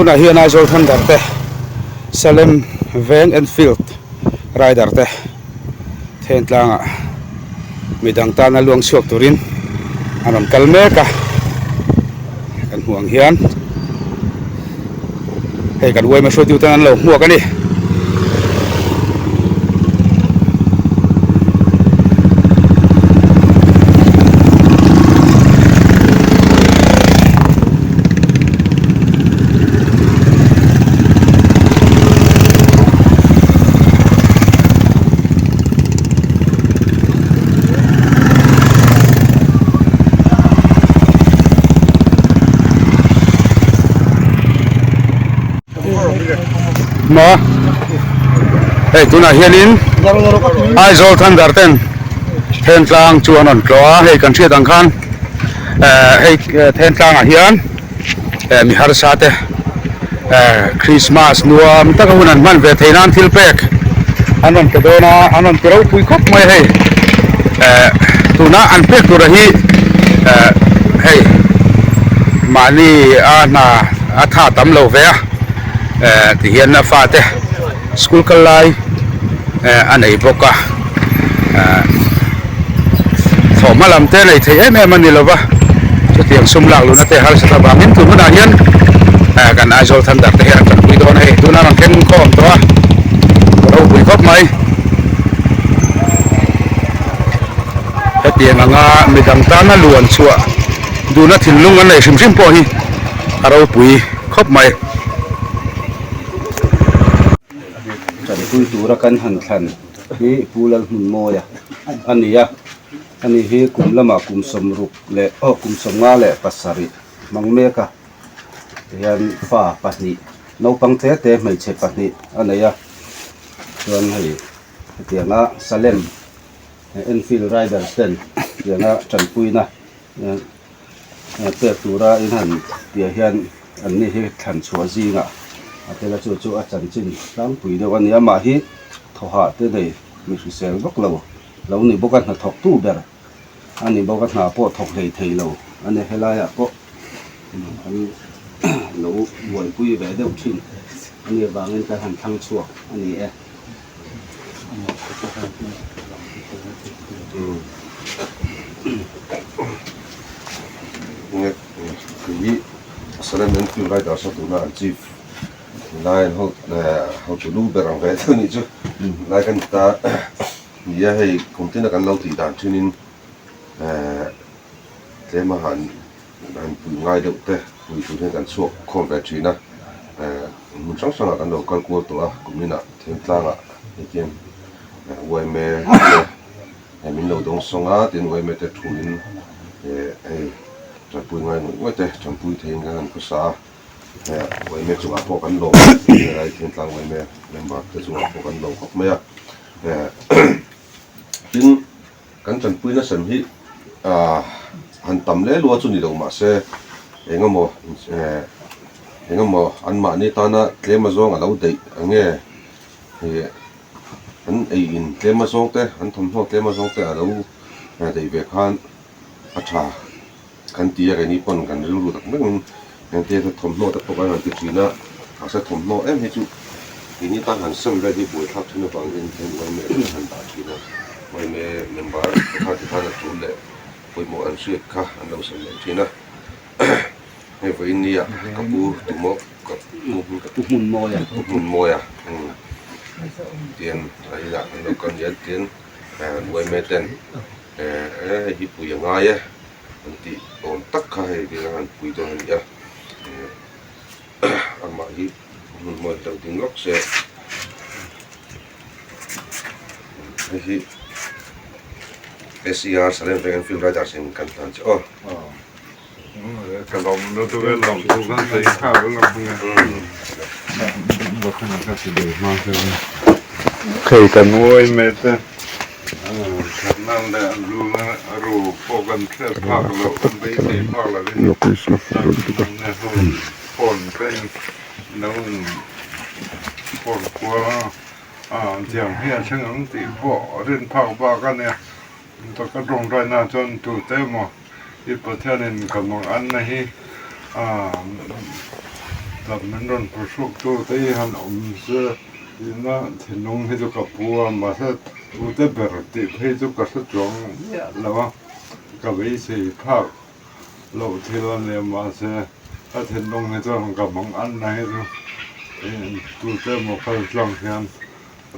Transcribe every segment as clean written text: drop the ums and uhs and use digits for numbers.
tuna hian Aizawl thandar te Salem Van Enfield rider te then tlanga midang tana luang suak turin anom kalmeka kan huang hian hei kan uai ma hruat tu tan an lo hmuak ani ma hei tuna hianin Aizawl thandar ten then tlang chuan an tlawa hei kan hriat ang khan hei then tlangah hian mi har sa te Christmas nuam taka hun an hman ve theinan thil pek anon ke dona anon tiro pui khop mai hei tuna an pek tur hi hei mani ana atha tam lo ve thì hiện là pha thế school kalai anh ấy bốc à thổ mà làm thế này thì em anh đi lâu ba cho tiền sum lạc luôn thế hay sẽ bảo miễn thường nó hiện gần Aizawl thandar thế hiện cần quý đó này tôi nói rằng cái con đó đâu quý gốc mấy cái tiền là ngã mình đằng ta nó luồn chùa dù nó thìn lung anh này sim sim po hi đâu quý gốc mấy kui tura kan han thlan hi pulal hun moya ania ani hi kumlama kumsom ruk le kumsonga le pasari mangmeka yan fa pahni no pangthe te mai che pahni anaya chuan hei tianga Salem Enfield rider ten tianga chanpuina pe tura in han tia hian anni hi thlan chua zinga atela chu a chan chin tang pui de wan ya ma hi thoha te nei mi sel bok lo ni bokan na thok tu ber ani bokan na po thok hei thei lo ani helaya ko ani lo woi pui ve de thin ani bangin ka han thang chuak ani e nghe cái Salem Enfield rider sao tụi nó chief nãy họ tụi nó berang về thôi nhỉ chứ nãy kan ta giờ hay công ty nó kan lâu thì đàn cho nên thế mà hắn tụi ngay được thế tụi nó kan suộc không về chuyện na muốn sáng sáng là kan đầu kan cua tụi cũng như là thiên lang à cái chuyện quay mẹ mình đầu đông sông á tiền quay mẹ thế thu nên chẳng bùi ngay ngủ thế chẳng bùi thêm cái có sao quay mẹ chúng ta kan lo lại thiên lang quay mẹ làm bạc thế chúng ta kan lo học mẹ tin kan chẳng bùi nó sầm hi han tam le lo chu ni lo ma se engamo an ma ni ta na tlema zong alo dei ange he an ei in tlema zong te an thom ho tlema zong te alo dei ve khan acha kan tia cái ni pon kan lu tak nang yang te thom ho ta pokai han ti china asa thom ho em he chu ini ta han sam re di bui thak thuna bang in ten wai me han ta china wai me member kha ti thana tu le poi mo an suet kha an lo sam le china hay với ini ya kapu tumo kapu mun moya tiền ấy là nó còn nhớ tiền nuôi mẹ tiền hi pui ngai á thì ổn tất cả hay cái là pui đó nhá mà hi mun moya đầu tiên gốc sẽ hi SCR Salem Enfield rider sinh kan tan cho cái lòng nó tôi cái lòng tôi vẫn thấy khá với lòng nghe không có gì để mang theo khởi cần nuôi mệt thế thật năng để luôn rồi phô gần thế phạc lộ không thấy gì phạc là cái phồn cái nấu phồn qua chẳng hiện chẳng ứng thì bỏ trên phạc ba cái này tôi có rong ra na chân tụ tế mà ít bữa theo nên cầm mong ăn này tập mìnhron pro suk tu tei han se ina thinung he chu kapua ma sa u te ber ti he chu ka sa chong ya lawa ka vei se phak lo thilon le ma se a thinung he chu hang ka mang an na he chu tu te mo khal tlang hian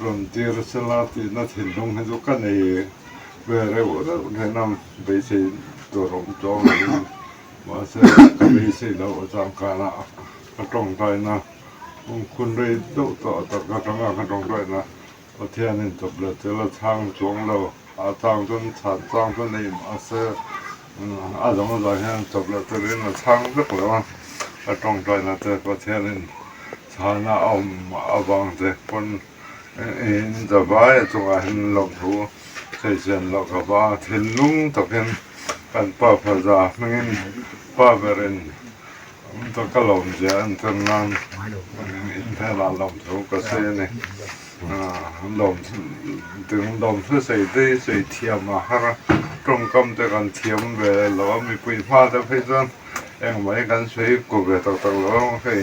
ron tir sela ti na thinung he chu ka nei về đây bộ đó cái năm bây giờ tôi cũng cho mình mà sẽ cái bây giờ đâu trong cái nào cái trong cái nàoคุณได้ดูต่อก็ทำงานกันตรงด้วยนะประเทศนี้จบแล้วเจอทางจวงเราทางจนชัดทางจนนี่มาเสียตรงนั้นเห็นจบแล้วจะเรียนทางเล็กแล้วก็ตรงด้วยนะเจอประเทศนี้ชาหน้าเอาบางเด็กคนจะไปจงเห็นหลงหูใช่เช่นหลงกับว่าเห็นลุงตกเห็นกันป้าพระจ่าไม่เห็นป้าเบรินตัวก็หลงเจออันนั้นอินเทอร์ลมถูกก็เสียนี่ลมถึงลมเพื่อใส่ได้ใส่เทียมมาฮะตรงกำแต่กันเทียมเวลาเรามีปุ๋ยผ้าแต่เพื่อนเองไม่กันใช้กูเวลาต่างๆเราให้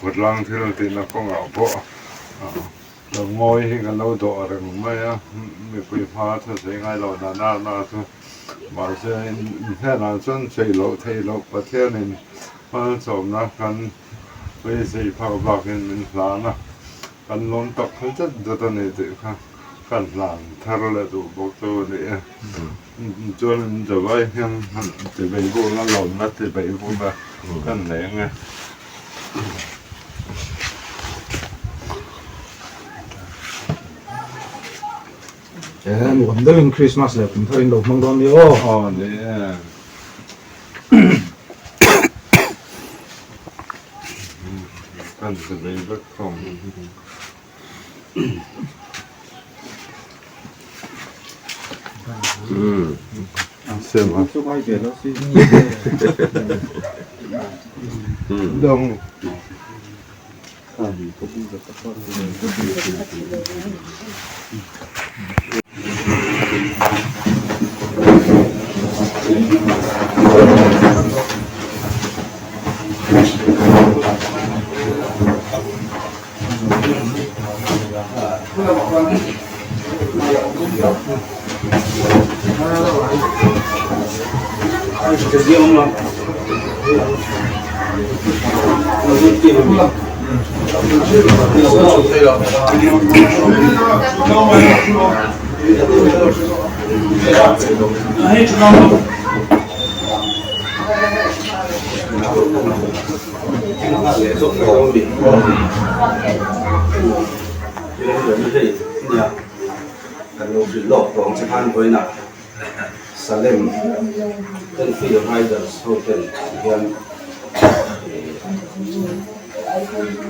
กดลังที่เราตีนักก็เอาพวกเรางอยให้กันเราโดดอะไรไม่มีปุ๋ยผ้าถ้าใช้ง่ายเราหน้าทุกมาเสียแค่นั้นจนใช้โลเทโลประเทศนี้มันสมนะกันไปใส่ผ้าบางเป็นมันล้านนะกันล้มตกเขาจะตัวนี้ติค่ะกันล้านถ้าเราเลยดูบอกตัวนี้จนจะไว้ยังจะไปบูแล้วล้มนัดจะไปบูแบบกันไหนไงวันเดือนคริสต์มาสเลยผมทำดอกมังกรนี่เนี่ยกันจะไปแบบของเสียมั้ยสบายใจแล้วสิดงSalem Enfield Riders Hotel yang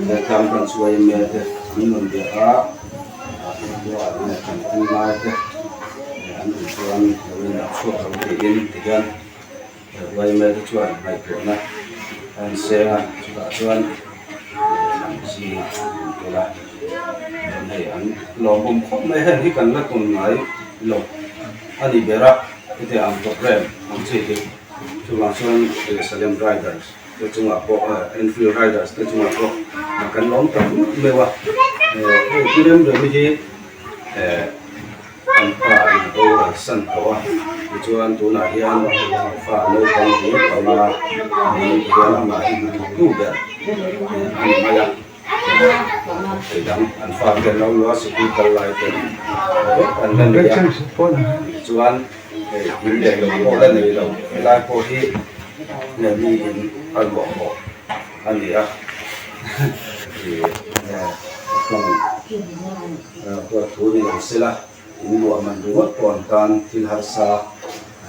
datang dan suai mereka minum dia dua macam bunga dia anu tuan dengan suatu bagian dengan suai mereka tuan baik pula dan saya juga tuan si itulah dan yang lom kok mereka ni kan nak tunai lom ani berak itu yang program macam cuma soal Salem Riders, itu cuma Enfield Riders, itu cuma makan lontong mewah. Kirim dari tanpa itu rasan kawah, tujuan tu nahian faham tentang kalau dia masih juga, mana sedang anfahkan lalu sekitar lain, dan dia tujuan Hindi lo mo la ni lo la ko hi na mi in al bo mo ani a ko thu ni sila in mo man do kon tan til harsa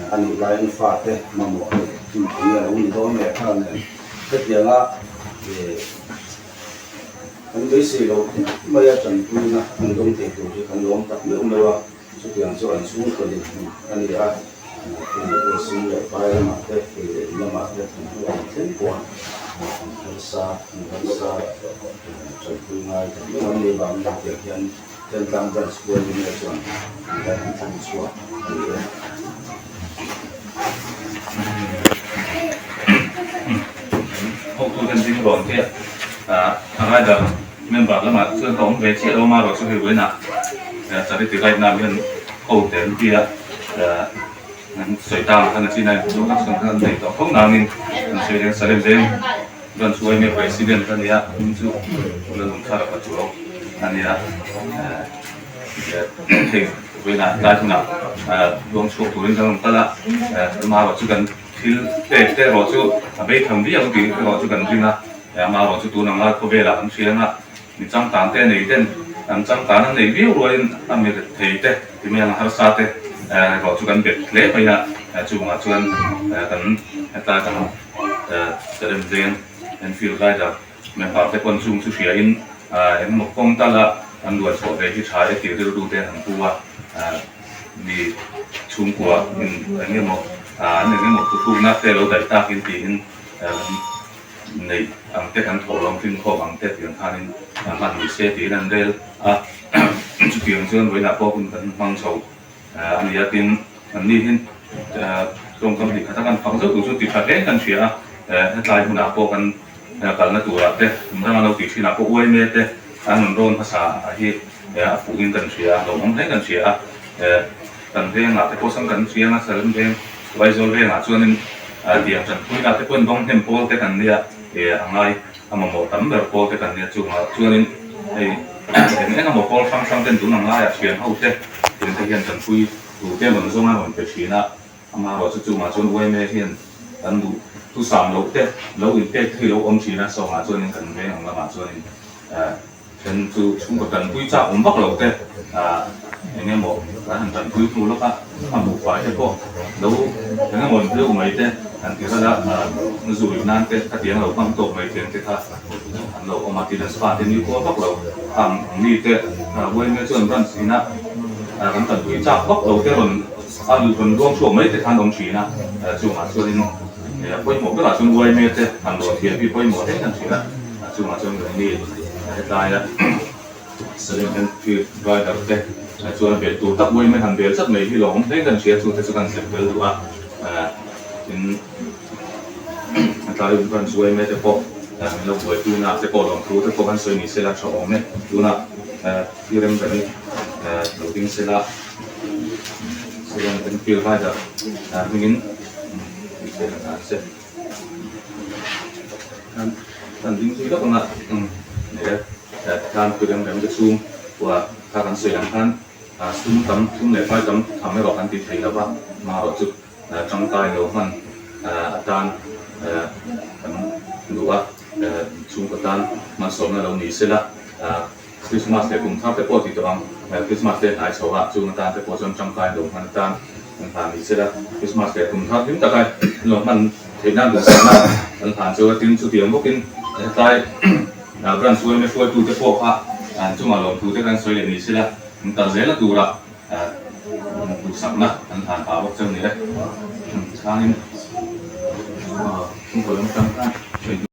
ani lain fa te ma mo tin ya un do me kha ne te ya la an dei si lo ma ya chan tu na an dong te tu ji kan lom tak me me wa yang soal semua kali kan dia usul pada mata lama dia tuan tempuan besar contohnya dengan lebam yang tentang dan sebuah dimension dan tentang sebuah waktu kan รอนที่อะไรเดิมเมื่อแบบแล้วมาส่วนของเวทีเรามาเราช่วยไว้นะจะได้ติดไล่น้ำเป็นโอ้เต็มที่อ่ะงั้นสวยตามขนาดที่ไหนดูนักสังคมในต่อพวกน้ำนี่สวยเรื่องสารเรื่องเรื่องช่วยไม่ไปสิ่งเดียวกันเนี่ยมันจะเรื่องข้าวปัจจุบันอันนี้นะเห็นเวลาได้ทุนอ่ะรวมช่วงตัวนี้ก็ต้องละมาเราช่วยกันที่แต่เราช่วยไปทำที่อย่างที่เราช่วยกันจริงนะมาเราช่วยตัวน้ำละก็เวลาอันเชียร์นะนี่จังตามแต่ในเด่นอันจังตามในวิวรวยอันมีแต่ที่ที่มีอะไรหาสาเตเราช่วยกันเบ็ดเล็กไปนะช่วยมาช่วยกันกันตากันจะเริ่มเรียนเป็นฟิลได้จากเมื่อพอแต่คนชุ่มชุ่มเชียร์อินเห็นหมกกงตลาดอันด่วนโฉบไปที่ชายที่เราดูแต่หันตัวมีชุ่มกว่าอันนี้หมกอันนี้หมกทุกนักแต่เราได้ตากินตีนในอังเทกันโถลงขึ้นข้ออังเทเพียงท่านี้มันมีเสียตีนั่นเดียวจุดเพียงเชื่อไว้นะพวกคุณกันฟังโฉอันนี้เป็นอันนี้เห็นตรงกับที่เขาทำกันฟังเรื่องจุดติดขัดกันเชียร์ให้ใจคุณอาพวกกันกันนั่นตัวเต้เมื่อเราติดที่นักพวกอวยเมตเต้อันนั้นโดนภาษาที่ฝูงกันเชียร์เราไม่ให้กันเชียร์กันเรื่องแต่พวกสังกันเชียร์นะเสริมเรื่องไว้โซเรื่องส่วนนึงเดี๋ยวจะคุยกับคนต้องเห็นโพสแต่กันเนี่ยอะไรทำมาหมดทำแบบโพสแต่กันเนี่ยช่วงนึงเห็นไอ้ทำมาโพสฟังเต้นตัวหนังไล่เชียร์เขาเต้เป็นที่เห็นกันคุยดูเต้เหมือนส่งมาเหมือนไปชี้นะมาเราจู่มาชวนอวยเมตเห็นกันดูทุกสามโลกเต้โลกอื่นเต้ที่โลกอมชีนะส่งมาชวนกันเรื่องของเรามาชวนเป็นจู่ชุ่มกับกันคุยจ้าอมบักโลกเต้อย่างเงี้ยหมดแล้วหันกันคุยทูแล้วก็ทำบุกฝ่ายเจ้าพวกแล้วอย่างเงี้ยหมดเรื่องไม่เต้อันที่เขาจะมันสู่อยู่นั่นเต้ถ้าเตียงเราตั้งโต๊ะไม่เตียงเต้ถ้าอันเราออกมาที่นั่นสปาเต้นี่ก็บักเราทำนี่เต้เว้ยไม่ชวนกันสินะกันกันคุยจ้าบักเราเต้มันอยู่บนร่วงช่วงไม่เต้ทานอมชีนะจู่มาชวนไปหมดก็หลายชวนเว้ยไม่เต้ทำโดดเทียนพี่ไปหมดเต้กันสินะจู่มาชวนกันนี่ตายแล้วแสดงกันคือรอยดับเต้ชวนเบียดตัวตับมวยไม่ทันเบียดสักไม่ที่หลงเล่นกันเชียร์ชวนเทศกาลเสร็จเลยหรือว่าถึงตายกันช่วยไม่ได้พอเราป่วยดูนะจะปวดหลังครูจะพอกันช่วยนี่เสร็จแล้วชอบเนี่ยดูนะที่เรื่องแบบนี้เราทิ้งเสร็จแล้วแสดงเป็นฟิลได้จากไม่งั้นเสร็จแล้วเสร็จกันทิ้งที่ก็ต้องละเนี่ยการคุยกันแบบจะซูมว่าการสื่ออย่างนั้นซูมตั้มซูมเหล็กไฟตั้มทำให้เราการติดใจแล้วว่ามาเราจุดจังใจเรามันอาจารย์ดูว่าซูมกับอาจารย์มาสอนเราหนีเสียละคริสต์มาสเด็กกลุ่มทัพแต่พอติดตัวคริสต์มาสเด็กหายโศกซูมอาจารย์แต่พอจนจังใจเรามันอาจารย์ผ่านหนีเสียละคริสต์มาสเด็กกลุ่มทัพถึงแต่ใครเรามันเห็นนั่นหรือสิ่งนั้นมันผ่านช่วยถึงจุดเดียวพวกกินใจกันช่วยไม่ช่วยดูแต่พวกว่าจุ่มอารมณ์ดูแต่กันช่วยเรื่องนี้สิละมันตัดเสียละดูละดูสักนะมันผ่านป่าวเจ้านี่เลยครั้งนี้ทุกคนต้องทำ